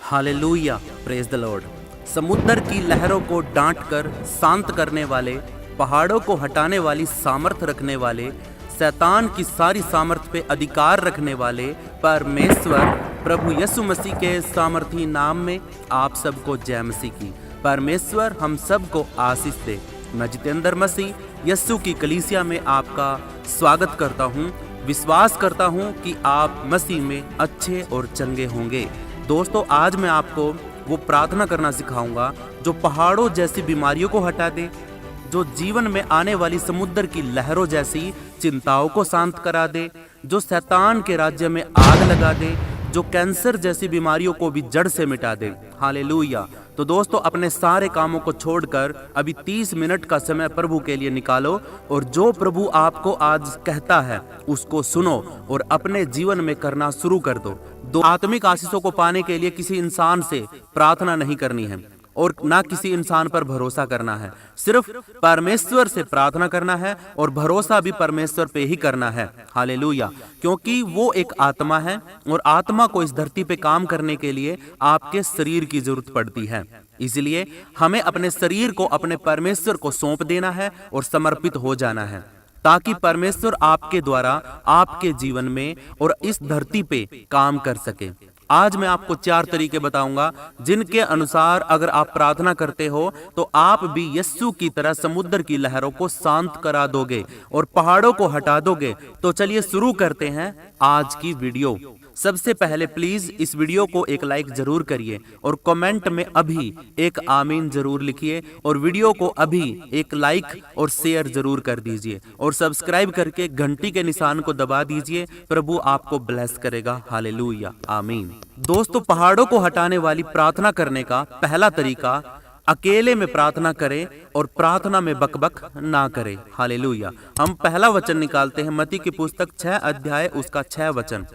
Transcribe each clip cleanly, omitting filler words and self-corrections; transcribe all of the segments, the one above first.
Hallelujah, praise the Lord. समुद्र की लहरों को डांट कर शांत करने वाले, पहाड़ों को हटाने वाली सामर्थ रखने वाले, शैतान की सारी सामर्थ पे अधिकार रखने वाले परमेश्वर प्रभु यीशु मसीह के सामर्थी नाम में आप सबको जय मसीह की। परमेश्वर हम सबको आशीष दे। मैं जितेंद्र मसीह यीशु की कलीसिया में आपका स्वागत करता हूँ। विश्वास करता हूँ कि आप मसीह में अच्छे और चंगे होंगे। दोस्तों, आज मैं आपको वो प्रार्थना करना सिखाऊंगा जो पहाड़ों जैसी बीमारियों को हटा दे, जो जीवन में आने वाली समुद्र की लहरों जैसी चिंताओं को शांत करा दे, जो शैतान के राज्य में आग लगा दे, जो कैंसर जैसी बीमारियों को भी जड़ से मिटा दे। हालेलुया। तो दोस्तों, अपने सारे कामों को छोड़कर अभी 30 मिनट का समय प्रभु के लिए निकालो और जो प्रभु आपको आज कहता है उसको सुनो और अपने जीवन में करना शुरू कर दो। आत्मिक आशीषों को पाने के लिए किसी इंसान से प्रार्थना नहीं करनी है और ना किसी इंसान पर भरोसा करना है। सिर्फ परमेश्वर से प्रार्थना करना है और भरोसा भी परमेश्वर पे ही करना है। हालेलुया। क्योंकि वो एक आत्मा है और आत्मा को इस धरती पे काम करने के लिए आपके शरीर की जरूरत पड़ती है। इसलिए हमें अपने शरीर को अपने परमेश्वर को सौंप देना है और समर्पित हो जाना है, ताकि परमेश्वर आपके द्वारा आपके जीवन में और इस धरती पे काम कर सके। आज मैं आपको 4 तरीके बताऊंगा जिनके अनुसार अगर आप प्रार्थना करते हो तो आप भी यीशु की तरह समुद्र की लहरों को शांत करा दोगे और पहाड़ों को हटा दोगे। तो चलिए शुरू करते हैं आज की वीडियो। सबसे पहले प्लीज इस वीडियो को एक लाइक जरूर करिए और कमेंट में अभी एक आमीन जरूर लिखिए और वीडियो को अभी एक लाइक और शेयर जरूर कर दीजिए और सब्सक्राइब करके घंटी के निशान को दबा दीजिए। प्रभु आपको ब्लेस करेगा। हालेलुया, आमीन। दोस्तों, पहाड़ों को हटाने वाली प्रार्थना करने का पहला तरीका, अकेले में प्रार्थना करें और प्रार्थना में बकबक ना करें। हालेलुया। हम पहला वचन निकालते हैं मत्ती की पुस्तक 6 अध्याय उसका 6 वचन।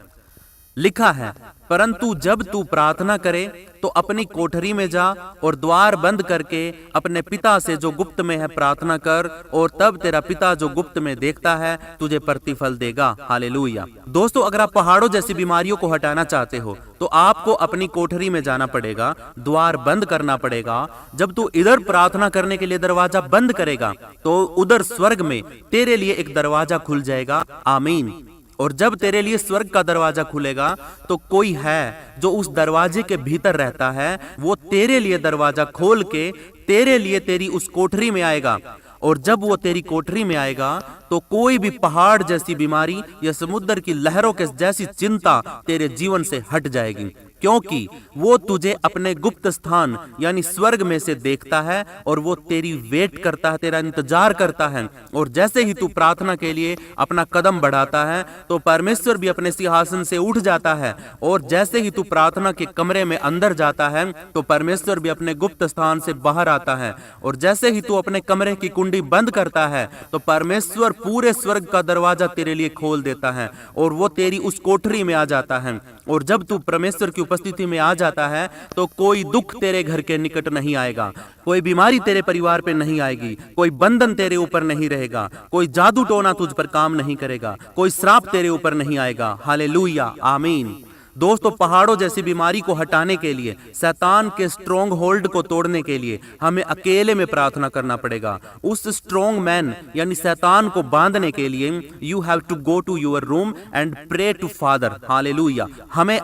लिखा है, परंतु जब तू प्रार्थना करे तो अपनी कोठरी में जा और द्वार बंद करके अपने पिता से जो गुप्त में है प्रार्थना कर, और तब तेरा पिता जो गुप्त में देखता है तुझे प्रतिफल देगा। हालेलुया। दोस्तों, अगर आप पहाड़ों जैसी बीमारियों को हटाना चाहते हो तो आपको अपनी कोठरी में जाना पड़ेगा, द्वार बंद करना पड़ेगा। जब तू इधर प्रार्थना करने के लिए दरवाजा बंद करेगा तो उधर स्वर्ग में तेरे लिए एक दरवाजा खुल जाएगा। आमीन। और जब तेरे लिए स्वर्ग का दरवाजा खुलेगा तो कोई है जो उस दरवाजे के भीतर रहता है, वो तेरे लिए दरवाजा खोल के तेरे लिए तेरी उस कोठरी में आएगा। और जब वो तेरी कोठरी में आएगा तो कोई भी पहाड़ जैसी बीमारी या समुद्र की लहरों के जैसी चिंता तेरे जीवन से हट जाएगी, क्योंकि वो तुझे अपने गुप्त स्थान यानी स्वर्ग में से देखता है और वो तेरी वेट करता है, तेरा इंतजार करता है। और जैसे ही तू प्रार्थना के लिए अपना कदम बढ़ाता है तो परमेश्वर भी अपने सिंहासन से उठ जाता है, और जैसे ही तू प्रार्थना के कमरे में अंदर जाता है तो परमेश्वर भी अपने गुप्त स्थान से बाहर आता है। और जैसे ही तू अपने कमरे की कुंडी बंद करता है तो परमेश्वर पूरे स्वर्ग का दरवाजा तेरे लिए खोल देता है और वो तेरी उस कोठरी में आ जाता है। और जब तू परमेश्वर की उपस्थिति में आ जाता है तो कोई दुख तेरे घर के निकट नहीं आएगा, कोई बीमारी तेरे परिवार पे नहीं आएगी, कोई बंधन तेरे ऊपर नहीं रहेगा, कोई जादू टोना तुझ पर काम नहीं करेगा, कोई श्राप तेरे ऊपर नहीं आएगा। हालेलुया, आमीन। दोस्तों, पहाड़ों जैसी बीमारी को हटाने के लिए, शैतान के स्ट्रॉन्ग होल्ड को तोड़ने के लिए हमें अकेले में प्रार्थना करना पड़ेगा। उस स्ट्रॉन्ग मैन यानी शैतान को बांधने के लिए you have to go to your room and pray to father. Hallelujah. हमें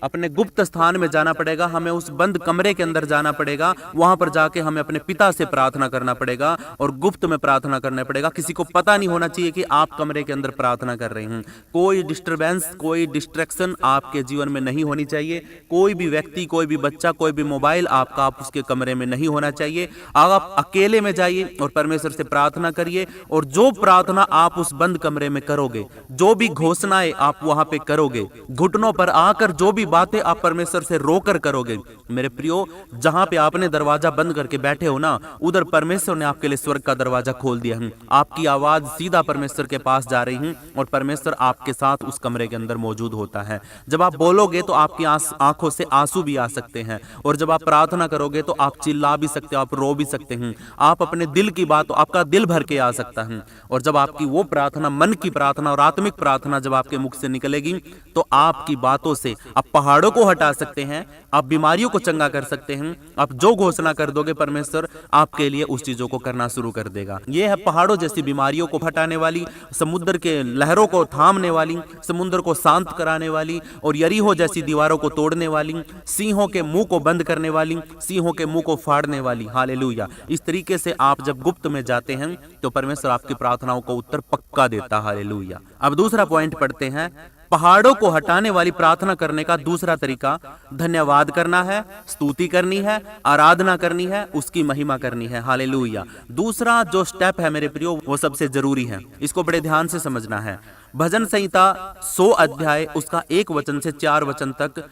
अपने गुप्त स्थान में जाना पड़ेगा, हमें उस बंद कमरे के अंदर जाना पड़ेगा, वहां पर जाके हमें अपने पिता से प्रार्थना करना पड़ेगा और गुप्त में प्रार्थना करना पड़ेगा। किसी को पता नहीं होना चाहिए कि आप कमरे के अंदर प्रार्थना कर रहे हैं। कोई डिस्टरबेंस, कोई डिस्ट्रैक्शन आपके जीवन में नहीं होनी चाहिए। कोई भी व्यक्ति, कोई भी बच्चा, कोई भी मोबाइल आपका आप उसके कमरे में नहीं होना चाहिए। आप अकेले में जाइए और परमेश्वर से प्रार्थना करिए, और जो प्रार्थना आप उस बंद कमरे में करोगे, जो भी घोषणाएं आप वहां पे करोगे, घुटनों पर आकर जो भी बातें आप परमेश्वर से रोकर करोगे, मेरे प्रियो, जहां पे आपने दरवाजा बंद करके बैठे हो ना, उधर परमेश्वर ने आपके लिए स्वर्ग का दरवाजा खोल दिया है। आपकी आवाज सीधा परमेश्वर के पास जा रही है और परमेश्वर आपके साथ उस कमरे के अंदर मौजूद होता है। जब आप बोलोगे तो आपकी आंखों से आंसू भी आ सकते हैं, और जब आप प्रार्थना करोगे तो आप चिल्ला भी सकते हो, आप रो भी सकते हैं, आप अपने दिल की बात, आपका दिल भर के आ सकता है। और जब आपकी वो प्रार्थना, मन की प्रार्थना और आत्मिक प्रार्थना जब आपके मुख से निकलेगी तो आपकी बातों से, आप पहाड़ों को हटा सकते हैं, आप बीमारियों को चंगा कर सकते हैं। आप जो घोषणा कर दोगे परमेश्वर आपके लिए उस चीजों को करना शुरू कर देगा। ये है पहाड़ों जैसी बीमारियों को हटाने वाली, समुद्र के लहरों को थामने वाली, समुद्र को शांत कराने वाली और यरीहो जैसी दीवारों को तोड़ने वाली, सिंहों के मुंह को बंद करने वाली, सिंहों के मुंह को फाड़ने वाली। हालेलुया। इस तरीके से आप जब गुप्त में जाते हैं तो परमेश्वर आपकी प्रार्थनाओं को उत्तर पक्का देता। हालेलुया। अब दूसरा पॉइंट पढ़ते हैं। पहाड़ों को हटाने वाली प्रार्थना करने का दूसरा तरीका धन्यवाद करना है, स्तुति करनी है, आराधना करनी है, उसकी महिमा करनी है। हालेलुया। दूसरा जो स्टेप है मेरे प्रियो वो सबसे जरूरी है, इसको बड़े ध्यान से समझना है। भजन संहिता 100 अध्याय उसका 1 वचन से 4 वचन तक,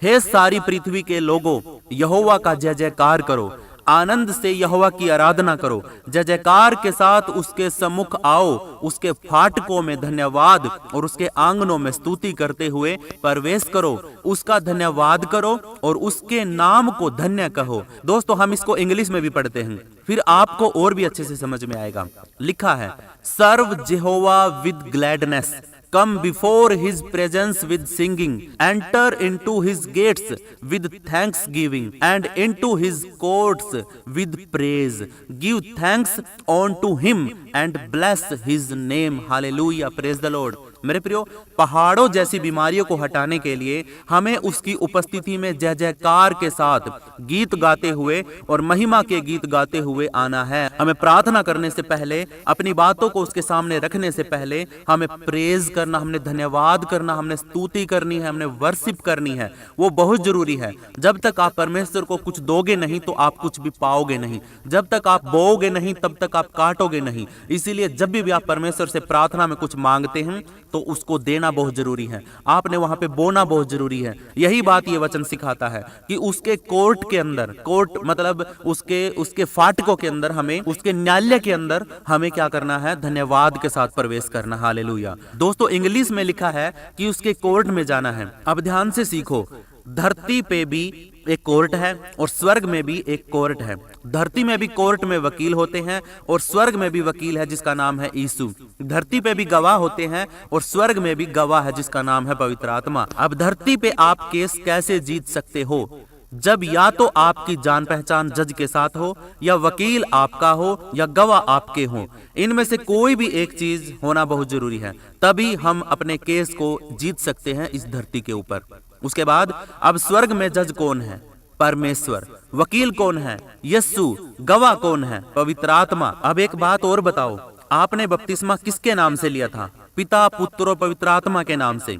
हे सारी पृथ्वी के लोगों यहोवा का जय जयकार करो, आनंद से यहोवा की आराधना करो, जय जयकार के साथ उसके सम्मुख आओ, उसके फाटकों में धन्यवाद और उसके आंगनों में स्तुति करते हुए प्रवेश करो, उसका धन्यवाद करो और उसके नाम को धन्य कहो। दोस्तों हम इसको इंग्लिश में भी पढ़ते हैं, फिर आपको और भी अच्छे से समझ में आएगा। लिखा है, serve Jehovah with gladness, come before his presence with singing, enter into his gates with thanksgiving and into his courts with praise, give thanks unto him and bless his name। Hallelujah, praise the Lord। मेरे प्रियो, पहाड़ों जैसी बीमारियों को हटाने के लिए हमें उसकी उपस्थिति में जय जयकार के साथ गीत गाते हुए और महिमा के गीत गाते हुए आना है। हमें प्रार्थना करने से पहले, अपनी बातों को उसके सामने रखने से पहले हमें प्रेज करना, हमने धन्यवाद करना, हमने स्तुति करनी है, हमने वर्शिप करनी है। वो बहुत जरूरी है। जब तक आप परमेश्वर को कुछ दोगे नहीं तो आप कुछ भी पाओगे नहीं। जब तक आप बोओगे नहीं तब तक आप काटोगे नहीं। इसीलिए जब भी आप परमेश्वर से प्रार्थना में कुछ मांगते हैं तो उसको देना बहुत जरूरी है। आपने वहां पे बोना बहुत जरूरी है। यही बात ये वचन सिखाता है कि उसके कोर्ट के अंदर, कोर्ट मतलब उसके फाटकों के अंदर, हमें उसके न्यायालय के अंदर हमें क्या करना है? धन्यवाद के साथ प्रवेश करना। हालेलुया। दोस्तों इंग्लिश में लिखा है कि उसके कोर्ट में जाना है। अब ध्यान से सीखो, धरती पे भी एक कोर्ट है और स्वर्ग में भी एक कोर्ट है। धरती में भी कोर्ट में वकील होते हैं और स्वर्ग में भी वकील है जिसका नाम है यीशु। धरती पे भी गवाह होते हैं और स्वर्ग में भी गवाह है जिसका नाम है पवित्र आत्मा। अब धरती पे आप केस कैसे जीत सकते हो? जब या तो आपकी जान पहचान जज के साथ हो, या वकील आपका हो, या गवाह आपके हो। इनमें से कोई भी एक चीज होना बहुत जरूरी है, तभी हम अपने केस को जीत सकते हैं इस धरती के ऊपर। उसके बाद अब स्वर्ग में जज कौन है? परमेश्वर। वकील कौन है? यीशु। गवाह कौन है? पवित्र आत्मा। अब एक बात और बताओ, आपने बपतिस्मा किसके नाम से लिया था? पिता, पुत्र और पवित्र आत्मा के नाम से।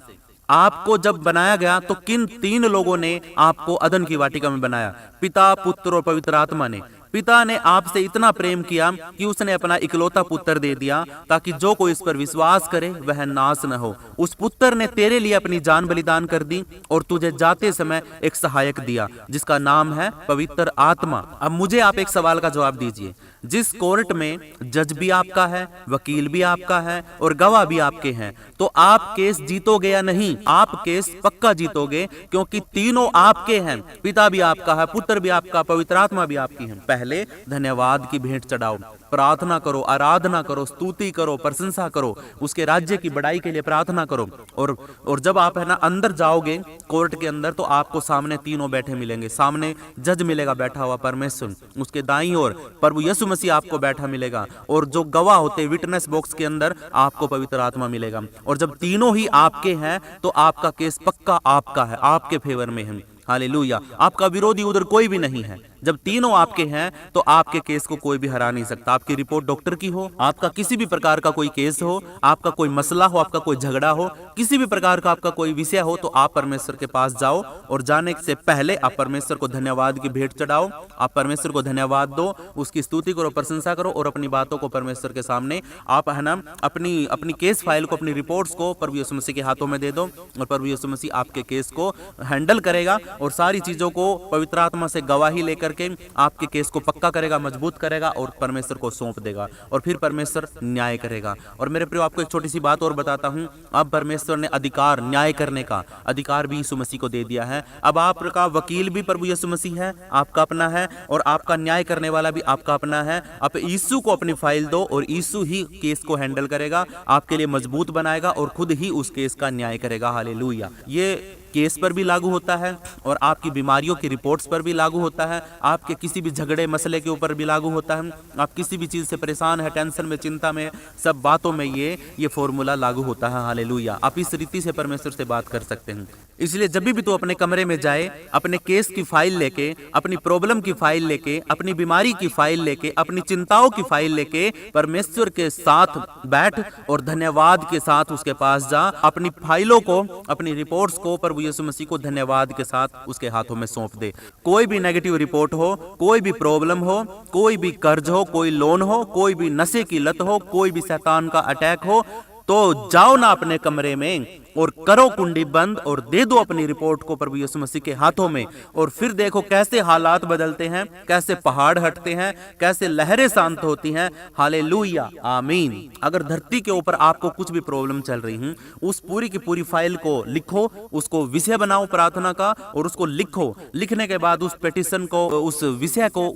आपको जब बनाया गया तो किन 3 लोगों ने आपको अदन की वाटिका में बनाया? पिता, पुत्र और पवित्र आत्मा ने। पिता ने आपसे इतना प्रेम किया कि उसने अपना इकलौता पुत्र दे दिया ताकि जो कोई इस पर विश्वास करे वह नाश न हो। उस पुत्र ने तेरे लिए अपनी जान बलिदान कर दी और तुझे जाते समय एक सहायक दिया जिसका नाम है पवित्र आत्मा। अब मुझे आप एक सवाल का जवाब दीजिए, जिस कोर्ट में जज भी आपका है, वकील भी आपका है और गवाह भी आपके हैं, तो आप केस जीतोगे या नहीं? आप केस पक्का जीतोगे, क्योंकि तीनों आपके हैं। पिता भी आपका है, पुत्र भी आपका, पवित्र आत्मा भी आपकी है। पहले धन्यवाद की भेंट चढ़ाओ, प्रार्थना करो, आराधना करो, स्तुति करो, प्रशंसा करो, उसके राज्य की बड़ाई के लिए प्रार्थना करो। और जब आप है ना अंदर जाओगे कोर्ट के अंदर, तो आपको सामने तीनों बैठे मिलेंगे। सामने जज मिलेगा बैठा हुआ परमेश्वर, उसके दाईं ओर प्रभु यीशु मसीह आपको बैठा मिलेगा, और जो गवाह होते विटनेस बॉक्स के अंदर आपको पवित्र आत्मा मिलेगा। और जब तीनों ही आपके हैं तो आपका केस पक्का आपका है, आपके फेवर में है। हालेलुया। आपका विरोधी उधर कोई भी नहीं है। जब तीनों आपके हैं तो आपके केस को कोई भी हरा नहीं सकता। आपकी रिपोर्ट डॉक्टर की हो, आपका किसी भी प्रकार का कोई केस हो, आपका कोई मसला हो, आपका कोई झगड़ा हो, किसी भी प्रकार का आपका कोई विषय हो, तो आप परमेश्वर के पास जाओ और जाने से पहले आप परमेश्वर को धन्यवाद की भेंट चढ़ाओ। आप परमेश्वर को धन्यवाद दो, उसकी स्तुति करो, प्रशंसा करो और अपनी बातों को परमेश्वर के सामने आप है ना अपनी केस फाइल को, अपनी रिपोर्ट्स को प्रभु यीशु मसीह के हाथों में दे दो और प्रभु यीशु मसीह आपके केस को हैंडल करेगा और सारी चीजों को पवित्र आत्मा से गवाही लेकर के आपके केस को पक्का करेगा, मजबूत करेगा और परमेश्वर को सौंप देगा और फिर परमेश्वर न्याय करेगा। और मेरे प्रियो, आपको एक छोटी सी बात और बताता हूं। अब परमेश्वर ने अधिकार, न्याय करने का अधिकार भी यीशु मसीह को दे दिया है। अब आपका वकील भी प्रभु यीशु मसीह है, आपका अपना है, और आपका न्याय करने वाला भी आपका अपना है। आप यीशु को अपनी फाइल दो और यीशु ही केस को हैंडल करेगा, आपके लिए मजबूत बनाएगा और खुद ही उस केस का न्याय करेगा। हालेलुया। ये केस पर भी लागू होता है और आपकी बीमारियों की रिपोर्ट्स पर भी लागू होता है, आपके किसी भी झगड़े मसले के ऊपर भी लागू होता है, आप किसी भी चीज़ से परेशान है, टेंशन में, चिंता में, सब बातों में ये फॉर्मूला लागू होता है। हालेलुया। आप इस रीति से परमेश्वर से बात कर सकते हैं। इसलिए जब भी तो अपने कमरे में जाए, अपने केस की फाइल लेके, अपनी प्रॉब्लम की फाइल लेके, अपनी बीमारी की फाइल लेके, अपनी चिंताओं की फाइल लेके परमेश्वर के साथ बैठ और धन्यवाद के साथ उसके पास जा। अपनी फाइलों को, अपनी रिपोर्ट्स को प्रभु यीशु मसीह को धन्यवाद के साथ उसके हाथों में सौंप दे। कोई भी नेगेटिव रिपोर्ट हो, कोई भी प्रॉब्लम हो, कोई भी कर्ज हो, कोई लोन हो, कोई भी नशे की लत हो, कोई भी शैतान का अटैक हो, तो जाओ ना अपने कमरे में और करो कुंडी बंद और दे दो अपनी रिपोर्ट को प्रभु यीशु मसीह के हाथों में, और फिर देखो कैसे हालात बदलते हैं, कैसे पहाड़ हटते हैं, कैसे लहरें शांत होती हैं। हालेलुया, आमीन। अगर धरती के ऊपर आपको कुछ भी प्रॉब्लम चल रही है, उस पूरी की पूरी फाइल को लिखो, उसको विषय बनाओ प्रार्थना का, और उसको लिखो। लिखने के बाद उस पिटीशन को, उस विषय को,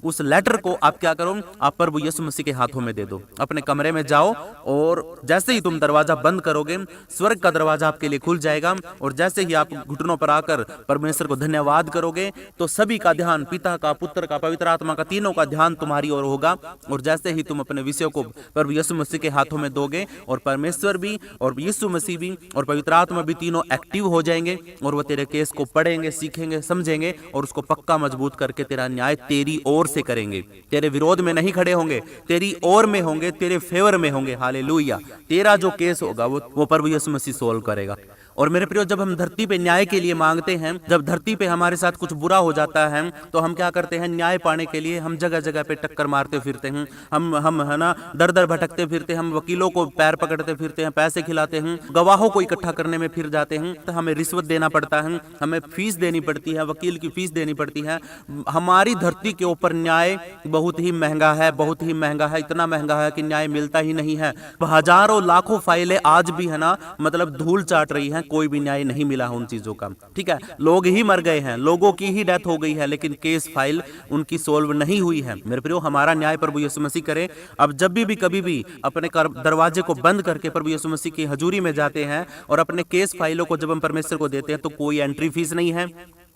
उस लेटर को आप क्या करो, आप प्रभु यीशु मसीह के हाथों में दे दो। अपने कमरे में जाओ और जैसे ही तुम दरवाजा बंद करोगे, स्वर्ग का दरवाजा आपके लिए खुल जाएगा, और जैसे ही आप घुटनों पर आकर परमेश्वर को धन्यवाद करोगे, तो सभी का ध्यान, पिता का, पुत्र का, पवित्र आत्मा का, तीनों का ध्यान तुम्हारी ओर होगा। और जैसे ही तुम अपने विषयों को प्रभु यीशु मसीह के हाथों में दोगे, और परमेश्वर भी और यीशु मसीह भी और पवित्र आत्मा भी तीनों एक्टिव हो जाएंगे, और वो तेरे केस को पढ़ेंगे, सीखेंगे, समझेंगे, और उसको पक्का मजबूत करके तेरा न्याय तेरी ओर से करेंगे। तेरे विरोध में नहीं खड़े होंगे, तेरी ओर में होंगे, तेरे फेवर में होंगे। हालेलुया। तेरा जो केस होगा वो प्रभु यीशु मसीह सोल्व करेगा। और मेरे प्रियो, जब हम धरती पे न्याय के लिए मांगते हैं, जब धरती पे हमारे साथ कुछ बुरा हो जाता है, तो हम क्या करते हैं, न्याय पाने के लिए हम जगह जगह पे टक्कर मारते फिरते हैं, हम है ना दर दर भटकते फिरते हैं, हम वकीलों को पैर पकड़ते फिरते हैं, पैसे खिलाते हैं, गवाहों को इकट्ठा करने में फिर जाते हैं, तो हमें रिश्वत देना पड़ता है, हमें फीस देनी पड़ती है, वकील की फीस देनी पड़ती है। हमारी धरती के ऊपर न्याय बहुत ही महंगा है, बहुत ही महंगा है, इतना महंगा है कि न्याय मिलता ही नहीं है। हजारों लाखों फाइलें आज भी है ना मतलब धूल चाट रही हैं, कोई भी न्याय नहीं मिला है उन चीजों का। ठीक है, लोग ही मर गए हैं, लोगों की ही डेथ हो गई है, लेकिन केस फाइल उनकी सोल्व नहीं हुई है। मेरे प्रियो, हमारा न्याय प्रभु यीशु मसीह करे। अब जब भी कभी भी अपने दरवाजे को बंद करके प्रभु यीशु मसीह की हजूरी में जाते हैं और अपने केस फाइलों को जब हम परमेश्वर को देते हैं, तो कोई एंट्री फीस नहीं है,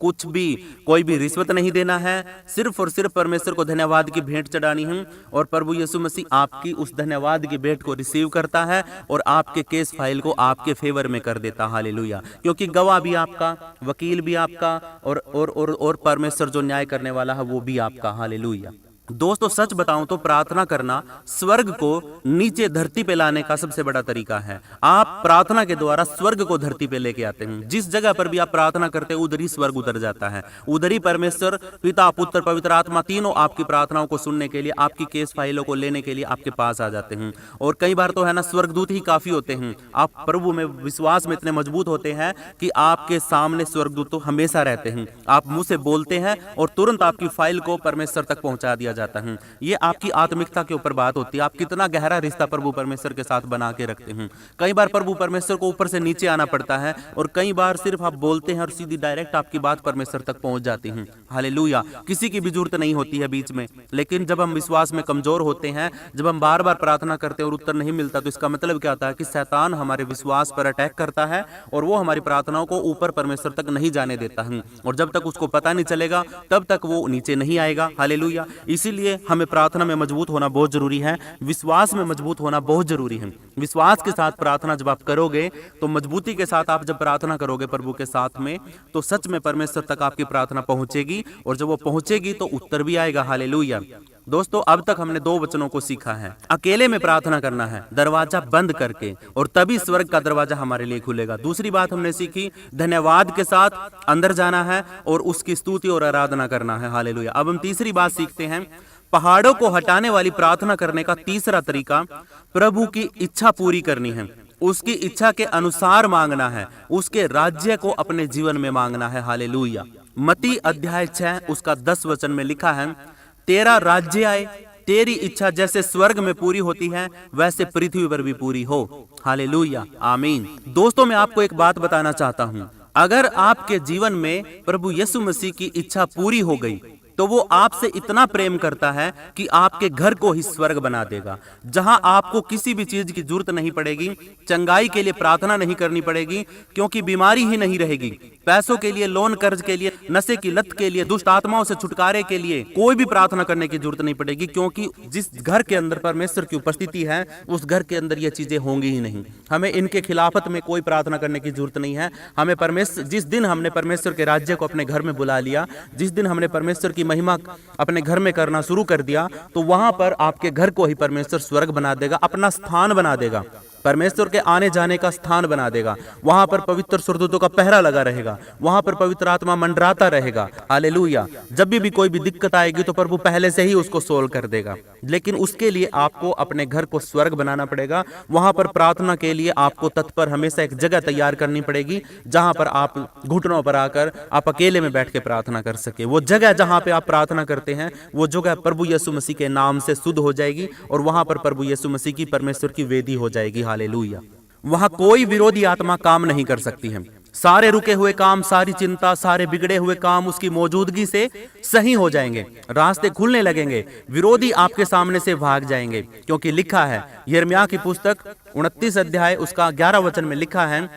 कुछ भी, कोई भी रिश्वत नहीं देना है, सिर्फ और सिर्फ परमेश्वर को धन्यवाद की भेंट चढ़ानी है, और प्रभु यीशु मसीह आपकी उस धन्यवाद की भेंट को रिसीव करता है और आपके केस फाइल को आपके फेवर में कर देता। हालेलुया। क्योंकि गवाह भी आपका, वकील भी आपका, और परमेश्वर जो न्याय करने वाला है वो भी आपका। हालेलुया। दोस्तों, सच बताऊं तो प्रार्थना करना स्वर्ग को नीचे धरती पे लाने का सबसे बड़ा तरीका है। आप प्रार्थना के द्वारा स्वर्ग को धरती पे लेके आते हैं। जिस जगह पर भी आप प्रार्थना करते हैं, उधर ही स्वर्ग उतर जाता है, उधर ही परमेश्वर, पिता, पुत्र, पवित्र आत्मा तीनों आपकी प्रार्थनाओं को सुनने के लिए, आपकी केस फाइलों को लेने के लिए आपके पास आ जाते हैं। और कई बार तो है ना, स्वर्गदूत ही काफी होते हैं। आप प्रभु में विश्वास में इतने मजबूत होते हैं कि आपके सामने स्वर्गदूत तो हमेशा रहते हैं। आप मुंह से बोलते हैं और तुरंत आपकी फाइल को परमेश्वर तक पहुंचा दिया जाता है। ये आपकी आत्मिकता के ऊपर बात होती है, आप कितना गहरा रिश्ता प्रभु परमेश्वर के साथ बना के रखते हैं। कई बार प्रभु परमेश्वर को ऊपर से नीचे आना पड़ता है, और कई बार सिर्फ आप बोलते हैं और सीधी डायरेक्ट आपकी बात परमेश्वर तक पहुंच जाती है। हालेलुया। किसी की भी जरूरत नहीं होती है बीच में। लेकिन जब हम विश्वास में कमजोर होते हैं, जब हम बार बार प्रार्थना करते हैं और उत्तर नहीं मिलता, तो इसका मतलब क्या होता है कि शैतान हमारे विश्वास पर अटैक करता है और वो हमारी प्रार्थनाओं को ऊपर परमेश्वर तक नहीं जाने देता है, और जब तक उसको पता नहीं चलेगा तब तक वो नीचे नहीं आएगा। हालेलुया। इसीलिए हमें प्रार्थना में मजबूत होना बहुत जरूरी है, विश्वास में मजबूत होना बहुत जरूरी है। विश्वास के साथ प्रार्थना जब आप करोगे, तो मजबूती के साथ आप जब प्रार्थना करोगे प्रभु के साथ में, तो सच में परमेश्वर तक आपकी प्रार्थना पहुंचेगी, और जब वो पहुंचेगी तो उत्तर भी आएगा। हालेलुया। दोस्तों, अब तक हमने 2 वचनों को सीखा है। अकेले में प्रार्थना करना है, दरवाजा बंद करके, और तभी स्वर्ग का दरवाजा हमारे लिए खुलेगा। दूसरी बात हमने सीखी, धन्यवाद के साथ अंदर जाना है और उसकी स्तुति और आराधना करना है। हालेलुया। अब हम तीसरी बात सीखते हैं। पहाड़ों को हटाने वाली प्रार्थना करने का तीसरा तरीका, प्रभु की इच्छा पूरी करनी है, उसकी इच्छा के अनुसार मांगना है, उसके राज्य को अपने जीवन में मांगना है। हालेलुया। मत्ती अध्याय 6 उसका 10 वचन में लिखा है, तेरा राज्य आए, तेरी इच्छा जैसे स्वर्ग में पूरी होती है वैसे पृथ्वी पर भी पूरी हो। हालेलुया। आमीन। दोस्तों, मैं आपको एक बात बताना चाहता हूं। अगर आपके जीवन में प्रभु यीशु मसीह की इच्छा पूरी हो गई, तो वो आपसे इतना प्रेम करता है कि आपके घर को ही स्वर्ग बना देगा, जहां आपको किसी भी चीज की जरूरत नहीं पड़ेगी, चंगाई के लिए प्रार्थना नहीं करनी पड़ेगी, क्योंकि बीमारी ही नहीं रहेगी, पैसों के लिए, लोन कर्ज के लिए, नशे की लत के लिए, दुष्ट आत्माओं से छुटकारे के लिए कोई भी प्रार्थना करने की जरूरत नहीं पड़ेगी, क्योंकि जिस घर के अंदर परमेश्वर की उपस्थिति है उस घर के अंदर ये चीजें होंगी ही नहीं। हमें इनके खिलाफत में कोई प्रार्थना करने की जरूरत नहीं है। हमें परमेश्वर, जिस दिन हमने परमेश्वर के राज्य को अपने घर में बुला लिया, जिस दिन हमने परमेश्वर की महिमा अपने घर में करना शुरू कर दिया, तो वहां पर आपके घर को ही परमेश्वर स्वर्ग बना देगा, अपना स्थान बना देगा, परमेश्वर के आने जाने का स्थान बना देगा। वहां पर पवित्र सुरदूतों का पहरा लगा रहेगा, वहां पर पवित्र आत्मा मंडराता रहेगा। हालेलुया। जब भी कोई भी दिक्कत आएगी तो प्रभु पहले से ही उसको सोल्व कर देगा, लेकिन उसके लिए आपको अपने घर को स्वर्ग बनाना पड़ेगा। वहां पर प्रार्थना के लिए आपको तत्पर हमेशा एक जगह तैयार करनी पड़ेगी, जहां पर आप घुटनों पर आकर आप अकेले में बैठ के प्रार्थना कर सके। वो जगह जहां पे आप प्रार्थना करते हैं, वो जगह प्रभु यीशु मसीह के नाम से शुद्ध हो जाएगी, और वहां पर प्रभु यीशु मसीह की, परमेश्वर की वेदी हो जाएगी। हालेलुया। वहां कोई विरोधी आत्मा काम नहीं कर सकती है। सारे रुके हुए काम, सारी चिंता, सारे बिगड़े हुए काम उसकी मौजूदगी से सही हो जाएंगे, रास्ते खुलने लगेंगे, विरोधी आपके सामने से भाग जाएंगे, क्योंकि लिखा है यिर्मयाह की पुस्तक 29 अध्याय उसका 11 वचन में लिखा है,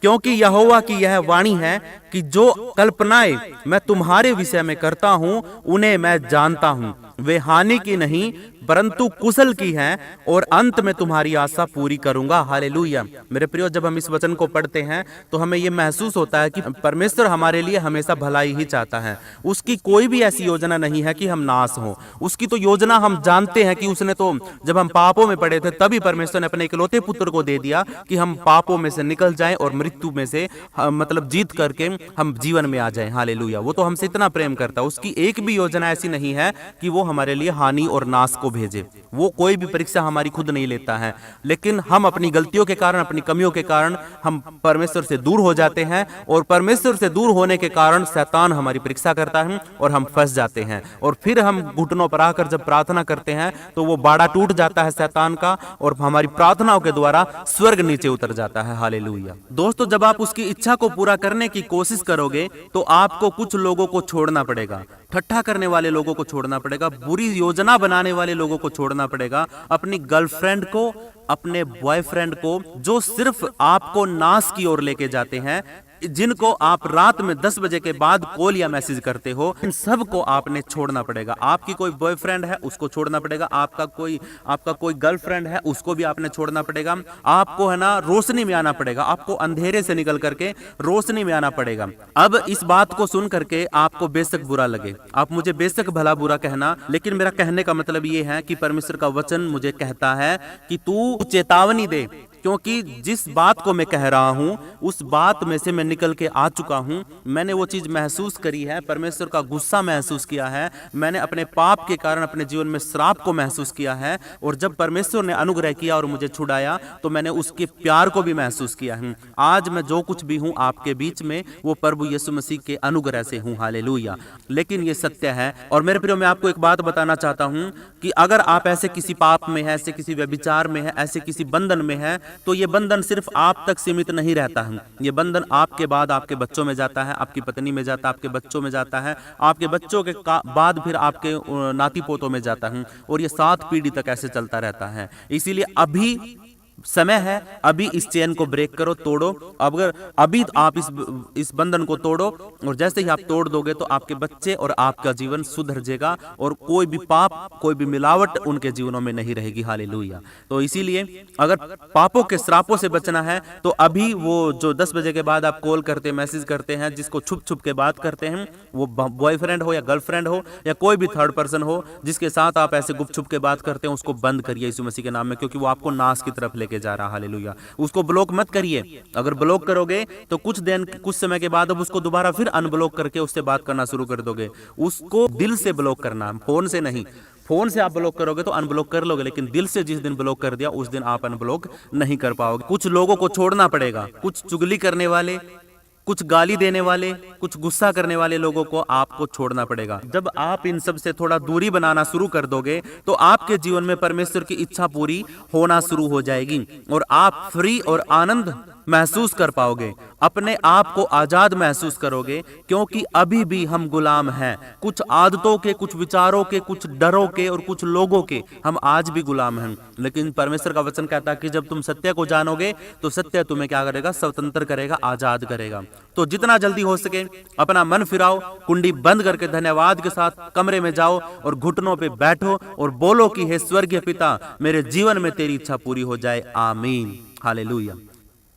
क्योंकि यहोवा की यह वाणी है कि जो कल्पनाएं मैं तुम्हारे विषय में करता हूं उन्हें मैं जानता हूं, वे हानि की नहीं परंतु कुशल की हैं, और अंत में तुम्हारी आशा पूरी करूंगा। हालेलुया। मेरे प्रियो, जब हम इस वचन को पढ़ते हैं तो हमें यह महसूस होता है कि परमेश्वर हमारे लिए हमेशा भलाई ही चाहता है। उसकी कोई भी ऐसी योजना नहीं है कि हम नाश हो। उसकी तो योजना हम जानते हैं कि उसने तो जब हम पापों में पड़े थे तभी परमेश्वर ने अपने इकलौते पुत्र को दे दिया कि हम पापों में से निकल जाएं और मृत्यु में से मतलब जीत करके हम जीवन में आ जाएं। हालेलुया। वो तो हमसे इतना प्रेम करता है। उसकी एक भी योजना ऐसी नहीं है कि वो हमारे लिए हानि और नाश को भेजे। वो कोई भी परीक्षा हमारी खुद नहीं लेता है, लेकिन हम अपनी गलतियों के कारण, अपनी कमियों के कारण हम परमेश्वर से दूर हो जाते हैं, और परमेश्वर से दूर होने के कारण शैतान हमारी परीक्षा करता है और हम फंस जाते हैं। और फिर हम घुटनों पर आकर जब प्रार्थना करते हैं तो वो बाड़ा टूट जाता है शैतान का, और हमारी प्रार्थनाओं के द्वारा स्वर्ग नीचे उतर जाता है। हालेलुया। दोस्तों, जब आप उसकी इच्छा को पूरा करने की कोशिश करोगे तो आपको कुछ लोगों को छोड़ना पड़ेगा, ठट्ठा करने वाले लोगों को छोड़ना पड़ेगा, बुरी योजना बनाने वाले लोगों को छोड़ना पड़ेगा, अपनी गर्लफ्रेंड को, अपने बॉयफ्रेंड को, जो सिर्फ आपको नाश की ओर लेके जाते हैं, जिनको आप रात में 10 बजे के बाद कॉल या मैसेज करते हो, इन सब को आपने छोड़ना पड़ेगा। आपकी कोई बॉयफ्रेंड है उसको छोड़ना पड़ेगा, आपका कोई गर्लफ्रेंड है उसको भी आपने छोड़ना पड़ेगा। आपको है ना रोशनी में आना पड़ेगा, आपको अंधेरे से निकल करके रोशनी में आना पड़ेगा। अब इस बात को सुन करके आपको बेशक बुरा लगे, आप मुझे बेशक भला बुरा कहना, लेकिन मेरा कहने का मतलब ये है कि परमेश्वर का वचन मुझे कहता है कि तू चेतावनी दे, क्योंकि जिस बात को मैं कह रहा हूं उस बात में से मैं निकल के आ चुका हूं। मैंने वो चीज महसूस करी है, परमेश्वर का गुस्सा महसूस किया है, मैंने अपने पाप के कारण अपने जीवन में श्राप को महसूस किया है, और जब परमेश्वर ने अनुग्रह किया और मुझे छुड़ाया तो मैंने उसके प्यार को भी महसूस किया है। आज मैं जो कुछ भी हूं आपके बीच में वो प्रभु यीशु मसीह के अनुग्रह से हूं। हालेलुया। लेकिन ये सत्य है। और मेरे प्रियो, मैं आपको एक बात बताना चाहता हूं कि अगर आप ऐसे किसी पाप में है, ऐसे किसी व्यभिचार में है, ऐसे किसी बंधन में है, तो ये बंधन सिर्फ आप तक सीमित नहीं रहता है। ये बंधन आपके बाद आपके बच्चों में जाता है, आपकी पत्नी में जाता है, आपके बच्चों में जाता है, आपके बच्चों के बाद फिर आपके नाती पोतों में जाता है, और ये 7 पीढ़ी तक ऐसे चलता रहता है। इसीलिए अभी समय है, अभी इस चेन को ब्रेक करो, तोड़ो। अगर अभी आप इस बंधन को तोड़ो, और जैसे ही आप तोड़ दोगे तो आपके बच्चे और आपका जीवन सुधर जाएगा, और कोई भी पाप, कोई भी मिलावट उनके जीवनों में नहीं रहेगी। हालेलुया। तो इसीलिए अगर पापों के श्रापों से बचना है तो अभी वो जो 10 बजे के बाद आप कॉल करते, मैसेज करते हैं, जिसको छुप छुप के बात करते हैं, वो बॉयफ्रेंड हो या गर्लफ्रेंड हो या कोई भी थर्ड पर्सन हो जिसके साथ आप ऐसे गुप छुप के बात करते हैं, उसको बंद करिए यीशु मसीह के नाम में, क्योंकि वो आपको नाश की तरफ लेके जा रहा। हालेलुया। उसको ब्लॉक मत करिए। अगर ब्लॉक करोगे तो कुछ समय के बाद अब उसको दोबारा फिर अनब्लॉक करके उससे बात करना शुरू कर दोगे। उसको दिल से ब्लॉक करना, फोन से नहीं। फोन से आप ब्लॉक करोगे तो अनब्लॉक कर लोगे, लेकिन दिल से जिस दिन ब्लॉक कर दिया उस दिन आप अनब्लॉक नहीं कर पाओगे। कुछ लोगों को छोड़ना पड़ेगा, कुछ चुगली करने वाले, कुछ गाली देने वाले, कुछ गुस्सा करने वाले लोगों को आपको छोड़ना पड़ेगा। जब आप इन सब से थोड़ा दूरी बनाना शुरू कर दोगे तो आपके जीवन में परमेश्वर की इच्छा पूरी होना शुरू हो जाएगी, और आप फ्री और आनंद महसूस कर पाओगे, अपने आप को आजाद महसूस करोगे, क्योंकि अभी भी हम गुलाम हैं, कुछ आदतों के, कुछ विचारों के, कुछ डरों के और कुछ लोगों के हम आज भी गुलाम हैं। लेकिन परमेश्वर का वचन कहता है कि जब तुम सत्य को जानोगे तो सत्य तुम्हें क्या करेगा, स्वतंत्र करेगा, आजाद करेगा। तो जितना जल्दी हो सके अपना मन फिराओ, कुंडी बंद करके धन्यवाद के साथ कमरे में जाओ और घुटनों पे बैठो और बोलो कि हे स्वर्गीय पिता, मेरे जीवन में तेरी इच्छा पूरी हो जाए, आमीन, हालेलुया।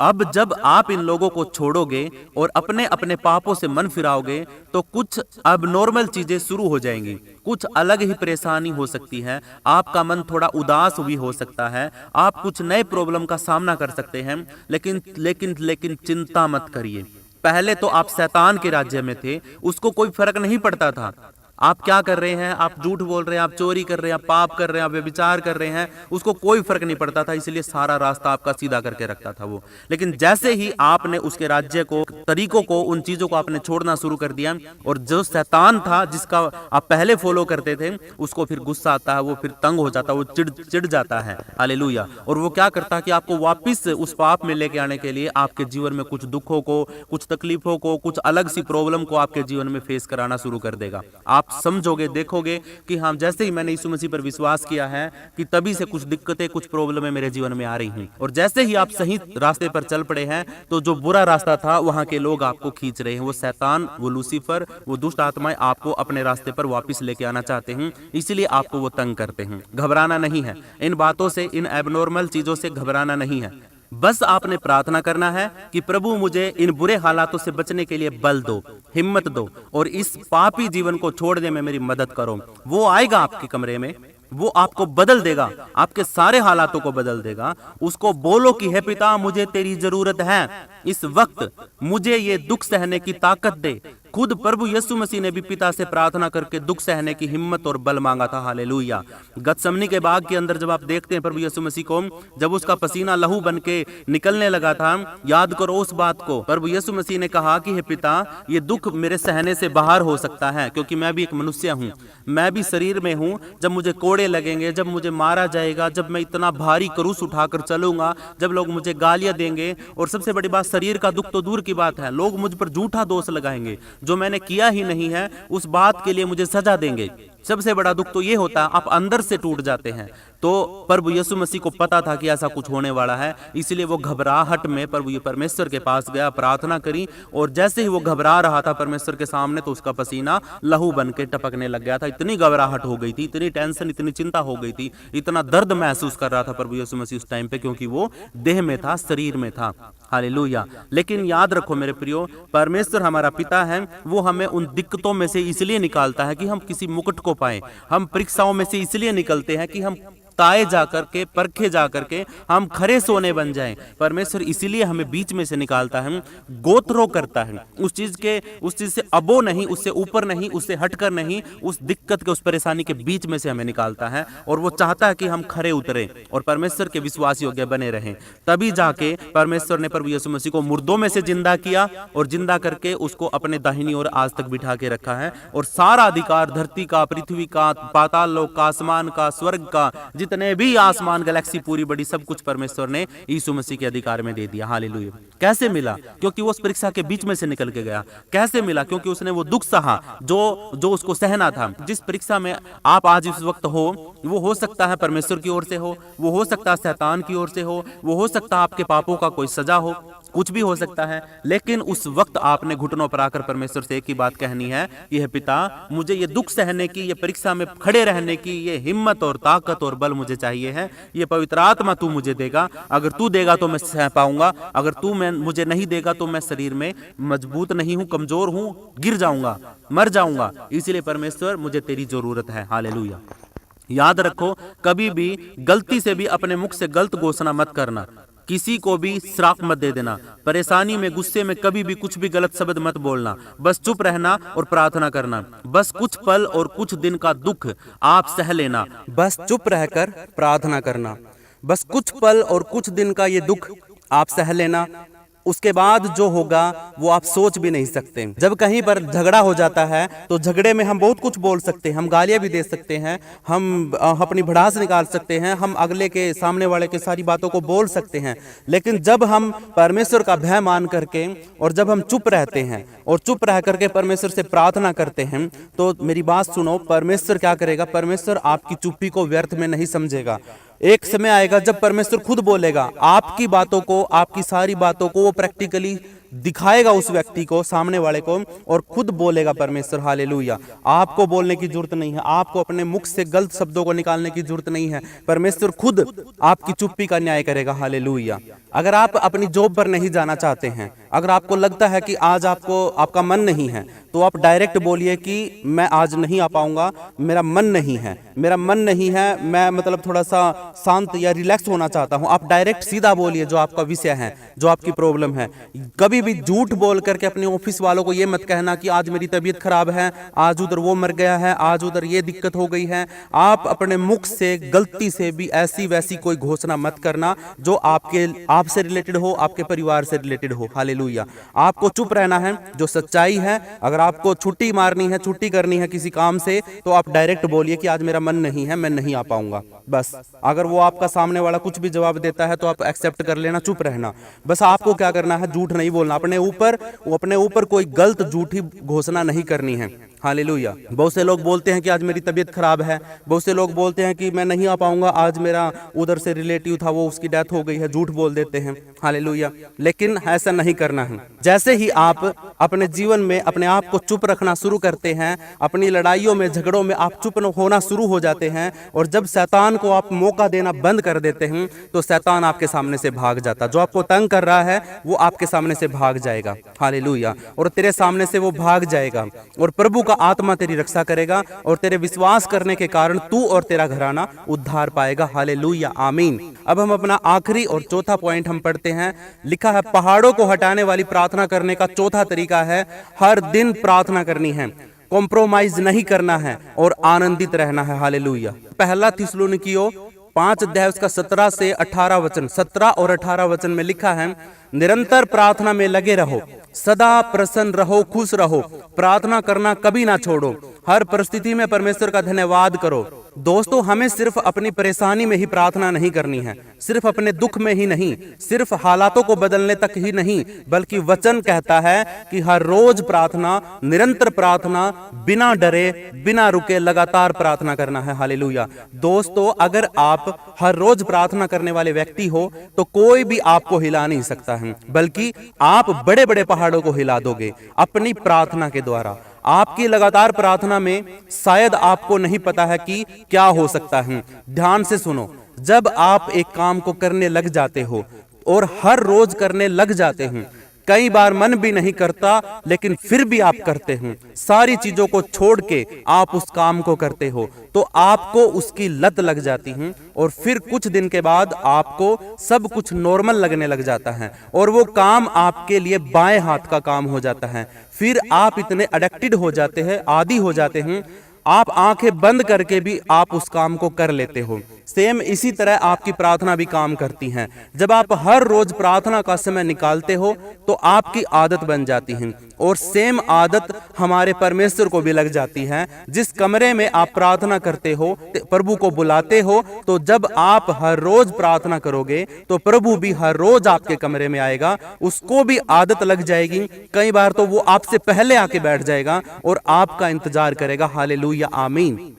अब जब आप इन लोगों को छोड़ोगे और अपने अपने पापों से मन फिराओगे तो कुछ अब नॉर्मल चीजें शुरू हो जाएंगी, कुछ अलग ही परेशानी हो सकती है, आपका मन थोड़ा उदास भी हो सकता है, आप कुछ नए प्रॉब्लम का सामना कर सकते हैं। लेकिन लेकिन लेकिन चिंता मत करिए। पहले तो आप शैतान के राज्य में थे, उसको कोई फर्क नहीं पड़ता था आप क्या कर रहे हैं, आप झूठ बोल रहे हैं, आप चोरी कर रहे हैं, आप पाप कर रहे हैं, आप व्यभिचार कर रहे हैं, उसको कोई फर्क नहीं पड़ता था, इसलिए सारा रास्ता आपका सीधा करके रखता था वो। लेकिन जैसे ही आपने उसके राज्य को, तरीकों को, उन चीजों को आपने छोड़ना शुरू कर दिया और जो शैतान था जिसका आप पहले फॉलो करते थे उसको फिर गुस्सा आता है, वो फिर तंग हो जाता है, वो चिढ़ जाता है, हालेलुया। और वो क्या करता है कि आपको वापिस उस पाप में लेके आने के लिए आपके जीवन में कुछ दुखों को, कुछ तकलीफों को, कुछ अलग सी प्रॉब्लम को आपके जीवन में फेस कराना शुरू कर देगा। आप समझोगे, देखोगे कि हाँ, जैसे ही मैंने यीशु मसीह पर विश्वास किया है कि तभी से कुछ दिक्कतें, कुछ प्रॉब्लमें मेरे जीवन में आ रही हैं। और जैसे ही आप सही रास्ते पर चल पड़े हैं तो जो बुरा रास्ता था वहां के लोग आपको खींच रहे हैं, वो शैतान, वो लूसीफर, वो दुष्ट आत्माएं आपको अपने रास्ते पर वापस लेके आना चाहते हैं, इसीलिए आपको वो तंग करते हैं। घबराना नहीं है, इन बातों से, इन एबनॉर्मल चीजों से घबराना नहीं है। बस आपने प्रार्थना करना है कि प्रभु मुझे इन बुरे हालातों से बचने के लिए बल दो, हिम्मत दो और इस पापी जीवन को छोड़ने में मेरी मदद करो। वो आएगा आपके कमरे में, वो आपको बदल देगा, आपके सारे हालातों को बदल देगा। उसको बोलो कि हे पिता, मुझे तेरी जरूरत है, इस वक्त मुझे ये दुख सहने की ताकत दे। खुद प्रभु यीशु मसीह ने भी पिता से प्रार्थना करके दुख सहने की हिम्मत और बल मांगा था, हालेलुया। गतसमनी के बाग के अंदर जब आप देखते हैं प्रभु यीशु मसीह को, जब उसका पसीना लहू बन के निकलने लगा था, याद करो उस बात को। प्रभु यीशु मसीह ने कहा कि हे पिता, ये दुख मेरे सहने से बाहर हो सकता है, क्योंकि मैं भी एक मनुष्य हूँ, मैं भी शरीर में हूँ। जब मुझे कोड़े लगेंगे, जब मुझे मारा जाएगा, जब मैं इतना भारी क्रूस उठाकर चलूंगा, जब लोग मुझे गालियां देंगे, और सबसे बड़ी बात, शरीर का दुख तो दूर की बात है, लोग मुझ पर झूठा दोष लगाएंगे, जो मैंने किया ही नहीं है उस बात के लिए मुझे सजा देंगे। सबसे बड़ा दुख तो ये होता है, आप अंदर से टूट जाते हैं। तो प्रभु यीशु मसीह को पता था कि ऐसा कुछ होने वाला है, इसलिए वो घबराहट में प्रभु परमेश्वर के पास गया, प्रार्थना करी, और जैसे ही वो घबरा रहा था परमेश्वर के सामने तो उसका पसीना लहू बन के टपकने लग गया था। इतनी घबराहट हो गई थी, इतनी टेंशन, इतनी चिंता हो गई थी, इतना दर्द महसूस कर रहा था प्रभु यीशु मसीह उस टाइम पे, क्योंकि वो देह में था, शरीर में था, हालेलुया। लेकिन याद रखो मेरे प्रियो, परमेश्वर हमारा पिता है, वो हमें उन दिक्कतों में से इसलिए निकालता है कि हम किसी मुकुट को पाए। हम परीक्षाओं में से इसलिए निकलते हैं कि हम ताए जाकर के, परखे जाकर के हम खरे सोने बन जाएं। परमेश्वर इसीलिए हमें बीच में से निकालता है, गोत्रो करता है, उस चीज से अबो नहीं, उससे ऊपर नहीं, उससे हटकर नहीं, उस दिक्कत के, उस परेशानी के बीच में से हमें निकालता है, और वो चाहता है कि हम खरे उतरे और परमेश्वर के विश्वास योग्य बने रहें। तभी जाके परमेश्वर ने प्रभु यीशु मसीह को मुर्दों में से जिंदा किया और जिंदा करके उसको अपने दाहिनी ओर आज तक बिठा के रखा है, और सारा अधिकार धरती का, पृथ्वी का, पाताल लोक का, आसमान का, स्वर्ग का, जितने भी आसमान, गैलेक्सी पूरी बड़ी, सब कुछ परमेश्वर ने यीशु मसीह के अधिकार में दे दिया, हालेलुया। कैसे मिला? क्योंकि वो उस परीक्षा के बीच में से निकल के गया। कैसे मिला? क्योंकि उसने वो दुख सहा जो उसको सहना था। जिस परीक्षा में आप आज इस वक्त हो, वो हो सकता है परमेश्वर की ओर से वो हो सकता है शैतान की ओर से हो, वो हो सकता है आपके पापों का कोई सजा हो, कुछ भी हो सकता है। लेकिन उस वक्त आपने घुटनों पर आकर परमेश्वर से एक ही बात कहनी है, यह पिता, मुझे ये दुख सहने की, ये परीक्षा में खड़े रहने की ये हिम्मत और ताकत और बल मुझे चाहिए है। ये पवित्र आत्मा तू मुझे देगा, अगर तू देगा तो मैं सह पाऊंगा, अगर तू मुझे नहीं देगा तो मैं शरीर में मजबूत नहीं हूं, कमजोर हूं, गिर जाऊंगा, मर जाऊंगा। इसलिए परमेश्वर मुझे तेरी जरूरत है, हालेलुया। याद रखो, कभी भी गलती से भी अपने मुख से गलत घोषणा मत करना, किसी को भी श्राप मत दे देना, परेशानी में, गुस्से में कभी भी कुछ भी गलत शब्द मत बोलना, बस चुप रहना और प्रार्थना करना। बस कुछ पल और कुछ दिन का दुख आप सह लेना, बस चुप रहकर प्रार्थना करना। बस कुछ पल और कुछ दिन का ये दुख आप सह लेना, उसके बाद जो होगा वो आप सोच भी नहीं सकते। जब कहीं पर झगड़ा हो जाता है तो झगड़े में हम बहुत कुछ बोल सकते हैं, हम गालियां भी दे सकते हैं, हम अपनी भड़ास निकाल सकते हैं, हम अगले के सामने वाले के सारी बातों को बोल सकते हैं। लेकिन जब हम परमेश्वर का भय मान करके और जब हम चुप रहते हैं और चुप रह करके परमेश्वर से प्रार्थना करते हैं, तो मेरी बात सुनो, परमेश्वर क्या करेगा? परमेश्वर आपकी चुप्पी को व्यर्थ में नहीं समझेगा। एक समय आएगा जब परमेश्वर खुद बोलेगा, आपकी बातों को, आपकी सारी बातों को वो प्रैक्टिकली दिखाएगा उस व्यक्ति को, सामने वाले को, और खुद बोलेगा परमेश्वर। हालेलुया। आपको बोलने की जरूरत नहीं है, आपको अपने मुख से गलत शब्दों को निकालने की जरूरत नहीं है। परमेश्वर खुद आपकी चुप्पी का न्याय करेगा। हालेलुया। अगर आप अपनी जॉब पर नहीं जाना चाहते हैं, अगर आपको लगता है कि आज आपका मन नहीं है, तो आप डायरेक्ट बोलिए कि मैं आज नहीं आ पाऊंगा, मेरा मन नहीं है, मेरा मन नहीं है, मैं मतलब थोड़ा सा शांत या रिलैक्स होना चाहता हूं। आप डायरेक्ट सीधा बोलिए जो आपका विषय है, जो आपकी प्रॉब्लम है। कभी भी झूठ बोल करके अपने ऑफिस वालों को ये मत कहना कि आज मेरी तबीयत खराब है, आज उधर वो मर गया है, आज उधर ये दिक्कत हो गई है। आप अपने मुख से गलती से भी ऐसी वैसी कोई घोषणा मत करना जो आपसे रिलेटेड हो, आपके परिवार से रिलेटेड हो। हालेलुया। आपको चुप रहना है, जो सच्चाई है। अगर आपको छुट्टी मारनी है, छुट्टी करनी है किसी काम से, तो आप डायरेक्ट बोलिए कि आज मेरा मन नहीं है, मैं नहीं आ पाऊंगा। बस अगर वो आपका सामने वाला कुछ भी जवाब देता है तो आप एक्सेप्ट कर लेना, चुप रहना। बस आपको क्या करना है? झूठ नहीं बोलना, अपने ऊपर कोई गलत झूठी घोषणा नहीं करनी है। हालेलुया। बहुत से लोग बोलते हैं कि आज मेरी तबीयत खराब है, बहुत से लोग बोलते हैं कि मैं नहीं आ पाऊंगा, आज मेरा उधर से रिलेटिव था वो उसकी डेथ हो गई है, झूठ बोल देते हैं। हालेलुया। लेकिन ऐसा नहीं करना है। जैसे ही आप अपने जीवन में अपने आप को चुप रखना शुरू करते हैं, अपनी लड़ाइयों में, झगड़ों में आप चुप होना शुरू हो जाते हैं, और जब शैतान को आप मौका देना बंद कर देते हैं, तो शैतान आपके सामने से भाग जाता। जो आपको तंग कर रहा है वो आपके सामने से भाग जाएगा। हालेलुया। और तेरे सामने से वो भाग जाएगा, और प्रभु का आत्मा तेरी रक्षा करेगा, और तेरे विश्वास करने के कारण तू और तेरा घराना उद्धार पाएगा। हालेलुया। आमीन। अब हम अपना आखिरी और चौथा पॉइंट हम पढ़ते हैं। लिखा है, पहाड़ों को हटाने वाली प्रार्थना करने का चौथा तरीका है हर दिन प्रार्थना करनी है, कॉम्प्रोमाइज नहीं करना है और आनंदित रहना है। हालेलुया। पहला थिस्सलुनीकियों 5 अध्याय उसका 17 से 18 वचन, 17 और 18 वचन में लिखा है, निरंतर प्रार्थना में लगे रहो, सदा प्रसन्न रहो, खुश रहो, प्रार्थना करना कभी ना छोड़ो, हर परिस्थिति में परमेश्वर का धन्यवाद करो। दोस्तों, हमें सिर्फ अपनी परेशानी में ही प्रार्थना नहीं करनी है, सिर्फ अपने दुख में ही नहीं, सिर्फ हालातों को बदलने तक ही नहीं, बल्कि वचन कहता है कि हर रोज प्रार्थना, निरंतर प्रार्थना, बिना डरे, बिना रुके, लगातार प्रार्थना करना है। हालेलुया। दोस्तों, अगर आप हर रोज प्रार्थना करने वाले व्यक्ति हो तो कोई भी आपको हिला नहीं सकता है, बल्कि आप बड़े बड़े पहाड़ों को हिला दोगे अपनी प्रार्थना के द्वारा। आपकी लगातार प्रार्थना में शायद आपको नहीं पता है कि क्या हो सकता है। ध्यान से सुनो, जब आप एक काम को करने लग जाते हो और हर रोज करने लग जाते हैं, कई बार मन भी नहीं करता लेकिन फिर भी आप करते हैं, सारी चीजों को छोड़ के आप उस काम को करते हो, तो आपको उसकी लत लग जाती है, और फिर कुछ दिन के बाद आपको सब कुछ नॉर्मल लगने लग जाता है, और वो काम आपके लिए बाएं हाथ का काम हो जाता है। फिर आप इतने एडिक्टेड हो जाते हैं, आदी हो जाते हैं, आप आंखें बंद करके भी आप उस काम को कर लेते हो। सेम इसी तरह आपकी प्रार्थना भी काम करती है। जब आप हर रोज प्रार्थना का समय निकालते हो तो आपकी आदत बन जाती है, और सेम आदत हमारे परमेश्वर को भी लग जाती है। जिस कमरे में आप प्रार्थना करते हो, प्रभु को बुलाते हो, तो जब आप हर रोज प्रार्थना करोगे तो प्रभु भी हर रोज आपके कमरे में आएगा, उसको भी आदत लग जाएगी। कई बार तो वो आपसे पहले आके बैठ जाएगा और आपका इंतजार करेगा। हालेलुया। आमीन।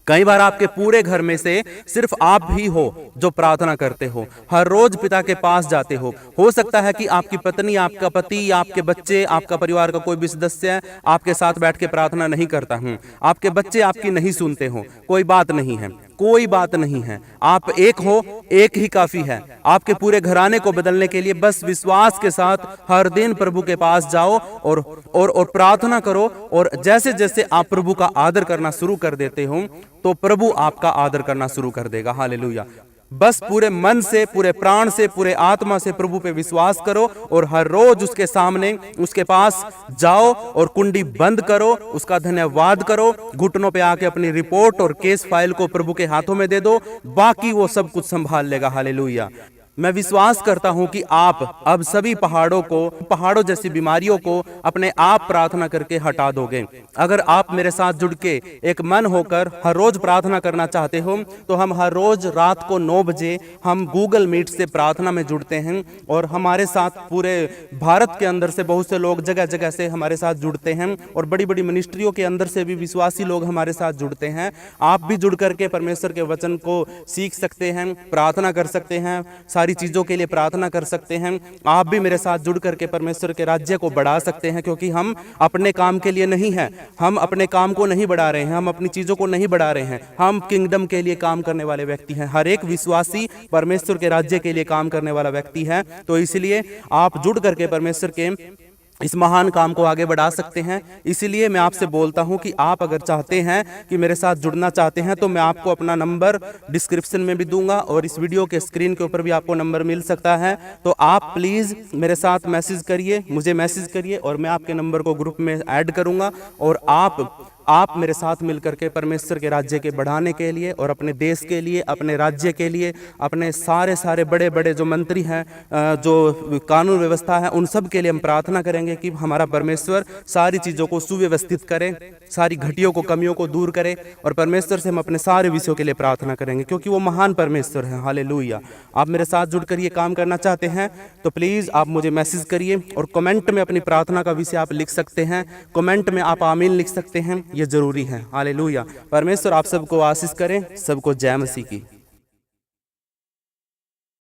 कई बार आपके पूरे घर में से सिर्फ आप ही हो जो प्रार्थना करते हो, हर रोज पिता के पास जाते हो सकता है कि आपकी पत्नी, आपका पति, आपके बच्चे, आपका परिवार का कोई भी सदस्य आपके साथ बैठ के प्रार्थना नहीं करता हूँ, आपके बच्चे आपकी नहीं सुनते हो, कोई बात नहीं है, कोई बात नहीं है। आप एक हो, एक ही काफी है। आपके पूरे घराने को बदलने के लिए बस विश्वास के साथ हर दिन प्रभु के पास जाओ और प्रार्थना करो, और जैसे जैसे आप प्रभु का आदर करना शुरू कर देते हो तो प्रभु आपका आदर करना शुरू कर देगा। हालेलुया। बस पूरे मन से, पूरे प्राण से, पूरे आत्मा से प्रभु पे विश्वास करो, और हर रोज उसके सामने, उसके पास जाओ और कुंडी बंद करो, उसका धन्यवाद करो, घुटनों पे आके अपनी रिपोर्ट और केस फाइल को प्रभु के हाथों में दे दो, बाकी वो सब कुछ संभाल लेगा। हालेलुया। मैं विश्वास करता हूं कि आप अब सभी पहाड़ों जैसी बीमारियों को अपने आप प्रार्थना करके हटा दोगे। अगर आप मेरे साथ जुड़ के एक मन होकर हर रोज प्रार्थना करना चाहते हो तो हम हर रोज रात को 9 बजे हम गूगल मीट से प्रार्थना में जुड़ते हैं और हमारे साथ पूरे भारत के अंदर से बहुत से लोग जगह जगह से हमारे साथ जुड़ते हैं और बड़ी बड़ी मिनिस्ट्रियों के अंदर से भी विश्वासी लोग हमारे साथ जुड़ते हैं। आप भी जुड़ करके परमेश्वर के वचन को सीख सकते हैं, प्रार्थना कर सकते हैं, सारी चीज़ों के लिए प्रार्थना कर सकते हैं। आप भी मेरे साथ जुड़ करके परमेश्वर के राज्य को बढ़ा सकते हैं, क्योंकि हम अपने काम के लिए नहीं हैं, हम अपने काम को नहीं बढ़ा रहे हैं, हम अपनी चीज़ों को नहीं बढ़ा रहे हैं, हम किंगडम के लिए काम करने वाले व्यक्ति हैं। हर एक विश्वासी परमेश्वर के राज्य के लिए काम करने वाला व्यक्ति है। तो इसलिए आप जुड़ करके परमेश्वर के इस महान काम को आगे बढ़ा सकते हैं। इसीलिए मैं आपसे बोलता हूं कि आप अगर चाहते हैं कि मेरे साथ जुड़ना चाहते हैं तो मैं आपको अपना नंबर डिस्क्रिप्शन में भी दूंगा और इस वीडियो के स्क्रीन के ऊपर भी आपको नंबर मिल सकता है। तो आप प्लीज़ मेरे साथ मैसेज करिए, मुझे मैसेज करिए और मैं आपके नंबर को ग्रुप में ऐड करूंगा और आप मेरे साथ मिलकर के परमेश्वर के राज्य के बढ़ाने के लिए और अपने देश के लिए, अपने राज्य के लिए, अपने सारे बड़े बड़े जो मंत्री हैं, जो कानून व्यवस्था है, उन सब के लिए हम प्रार्थना करेंगे कि हमारा परमेश्वर सारी चीज़ों को सुव्यवस्थित करे, सारी घटियों को, कमियों को दूर करे और परमेश्वर से हम अपने सारे विषयों के लिए प्रार्थना करेंगे, क्योंकि वो महान परमेश्वर है। हालेलुया। आप मेरे साथ जुड़कर ये काम करना चाहते हैं तो प्लीज़ आप मुझे मैसेज करिए और कमेंट में अपनी प्रार्थना का विषय आप लिख सकते हैं। कमेंट में आप आमीन लिख सकते हैं, ये जरूरी है। हालेलुया। परमेश्वर आप सबको आशीष करें। सबको जय मसीह की।